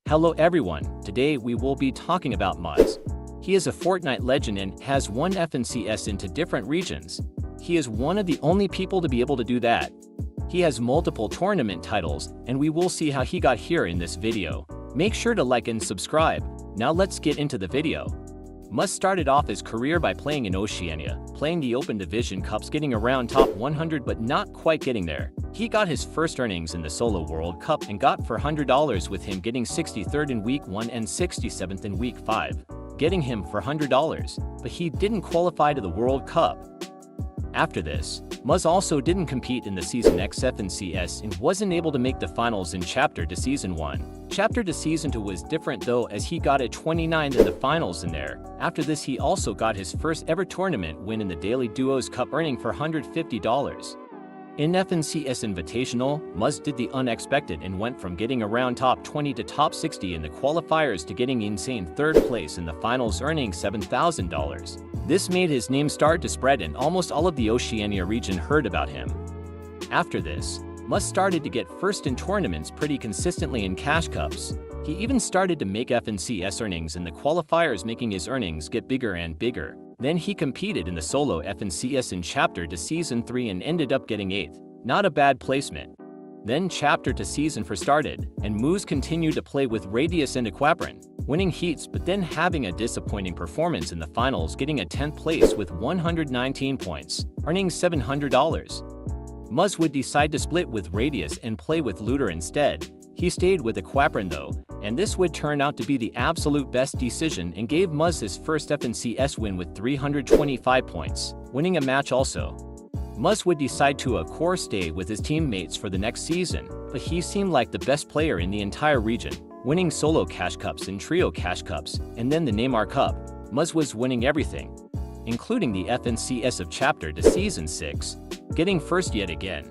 Hello everyone, today we will be talking about Muzz. He is a Fortnite legend and has won FNCS into different regions. He is one of the only people to be able to do that. He has multiple tournament titles, and we will see how he got here in this video. Make sure to like and subscribe. Now let's get into the video. Muzz started off his career by playing in Oceania, playing the Open Division Cups, getting around top 100 but not quite getting there. He got his first earnings in the Solo World Cup and got for $100 with him getting 63rd in Week 1 and 67th in Week 5, getting him for $100, but he didn't qualify to the World Cup. After this, Muzz also didn't compete in the Season X FNCS and wasn't able to make the finals in Chapter to Season 1. Chapter to Season 2 was different though, as he got a 29th in the finals in there. After this, he also got his first ever tournament win in the Daily Duos Cup, earning for $150. In FNCS Invitational, Muzz did the unexpected and went from getting around top 20 to top 60 in the qualifiers to getting insane 3rd place in the finals, earning $7,000. This made his name start to spread and almost all of the Oceania region heard about him. After this, Muzz started to get first in tournaments pretty consistently in Cash Cups. He even started to make FNCS earnings in the qualifiers, making his earnings get bigger and bigger. Then he competed in the solo FNCS in Chapter to Season 3 and ended up getting 8th. Not a bad placement. Then Chapter to Season 4 started, and Muzz continued to play with Radius and Aquaprin, winning heats but then having a disappointing performance in the finals, getting a 10th place with 119 points, earning $700. Muzz would decide to split with Radius and play with Looter instead. He stayed with Aquaprin though, and this would turn out to be the absolute best decision and gave Muzz his first FNCS win with 325 points, winning a match also. Muzz would decide to of course stay with his teammates for the next season, but he seemed like the best player in the entire region, winning solo Cash Cups and trio Cash Cups, and then the Neymar Cup. Muzz was winning everything, including the FNCS of Chapter to Season 6, getting first yet again.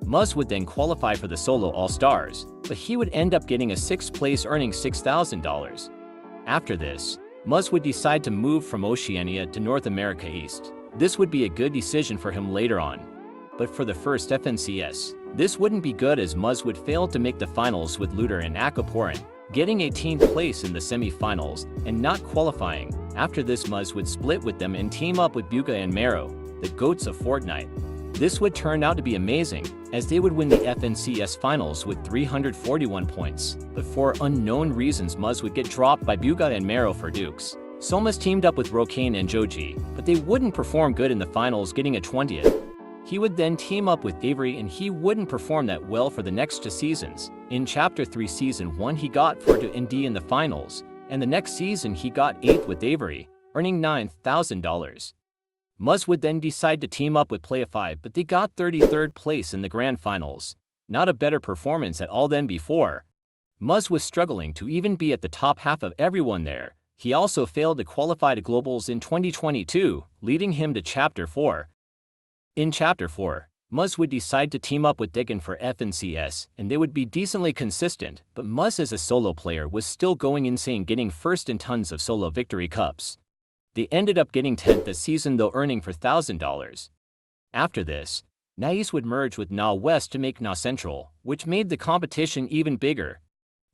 Muzz would then qualify for the Solo All-Stars, but he would end up getting a 6th place, earning $6,000. After this, Muzz would decide to move from Oceania to North America East. This would be a good decision for him later on. But for the first FNCS, this wouldn't be good, as Muzz would fail to make the finals with Looter and Aquaporin, getting 18th place in the semi-finals and not qualifying. After this, Muzz would split with them and team up with Buga and Mero, the GOATs of Fortnite. This would turn out to be amazing, as they would win the FNCS finals with 341 points, but for unknown reasons Muzz would get dropped by Buga and Mero for Dukes. So Muzz teamed up with Rokane and Joji, but they wouldn't perform good in the finals, getting a 20th. He would then team up with Avery, and he wouldn't perform that well for the next 2 seasons. In Chapter 3 Season 1 he got 4th in D in the finals, and the next season he got 8th with Avery, earning $9,000. Muzz would then decide to team up with Play5, but they got 33rd place in the grand finals. Not a better performance at all than before. Muzz was struggling to even be at the top half of everyone there. He also failed to qualify to Globals in 2022, leading him to Chapter 4. In Chapter 4, Muzz would decide to team up with Degan for FNCS, and they would be decently consistent, but Muzz as a solo player was still going insane, getting first in tons of solo victory cups. They ended up getting 10th this season though, earning for $1,000. After this, NA would merge with NA West to make NA Central, which made the competition even bigger.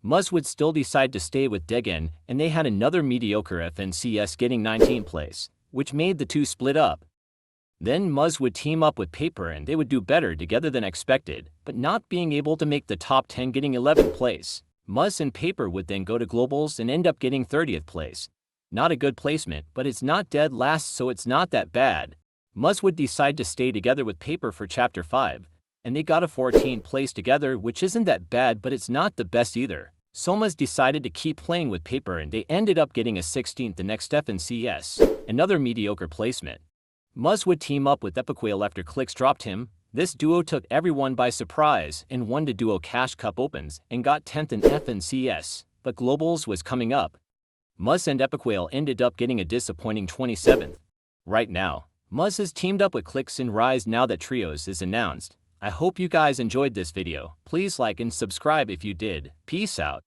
Muzz would still decide to stay with Degan, and they had another mediocre FNCS, getting 19th place, which made the two split up. Then Muzz would team up with Paper and they would do better together than expected, but not being able to make the top 10, getting 11th place. Muzz and Paper would then go to Globals and end up getting 30th place. Not a good placement, but it's not dead last, so it's not that bad. Muzz would decide to stay together with Paper for Chapter 5, and they got a 14th place together, which isn't that bad, but it's not the best either. So Muzz decided to keep playing with Paper and they ended up getting a 16th the next FNCS, another mediocre placement. Muzz would team up with Epiquale after Clix dropped him. This duo took everyone by surprise and won the Duo Cash Cup Opens and got 10th in FNCS, but Globals was coming up. Muzz and Epiquale ended up getting a disappointing 27th. Right now, Muzz has teamed up with Clix in Rise now that Trios is announced. I hope you guys enjoyed this video. Please like and subscribe if you did. Peace out.